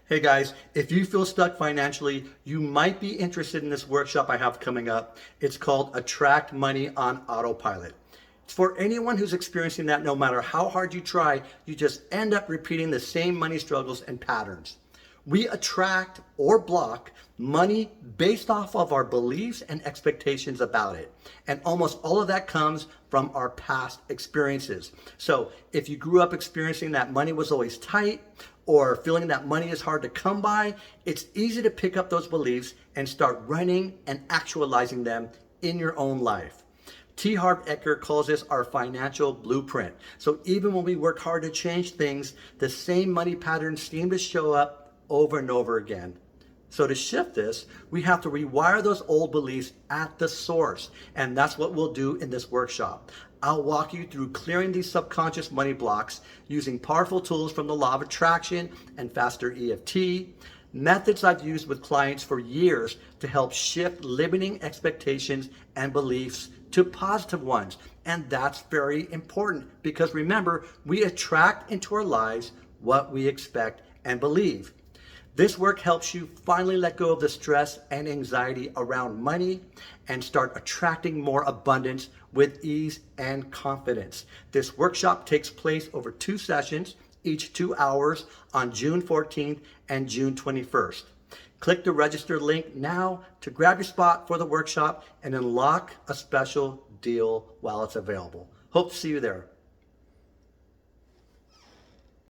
Hey guys, if you feel stuck financially, you might be interested in this workshop I have coming up. It's called Attract Money on Autopilot. It's for anyone who's experiencing that no matter how hard you try, you just end up repeating the same money struggles and patterns. We attract or block money based off of our beliefs and expectations about it. And almost all of that comes from our past experiences. So if you grew up experiencing that money was always tight or feeling that money is hard to come by, it's easy to pick up those beliefs and start running and actualizing them in your own life. T. Harv Eker calls this our financial blueprint. So even when we work hard to change things, the same money patterns seem to show up over and over again. So to shift this, we have to rewire those old beliefs at the source. And that's what we'll do in this workshop. I'll walk you through clearing these subconscious money blocks using powerful tools from the law of attraction and faster EFT, methods I've used with clients for years to help shift limiting expectations and beliefs to positive ones. And that's very important because remember, we attract into our lives what we expect and believe. This work helps you finally let go of the stress and anxiety around money and start attracting more abundance with ease and confidence. This workshop takes place over 2 sessions, each 2 hours on June 14th and June 21st. Click the register link now to grab your spot for the workshop and unlock a special deal while it's available. Hope to see you there.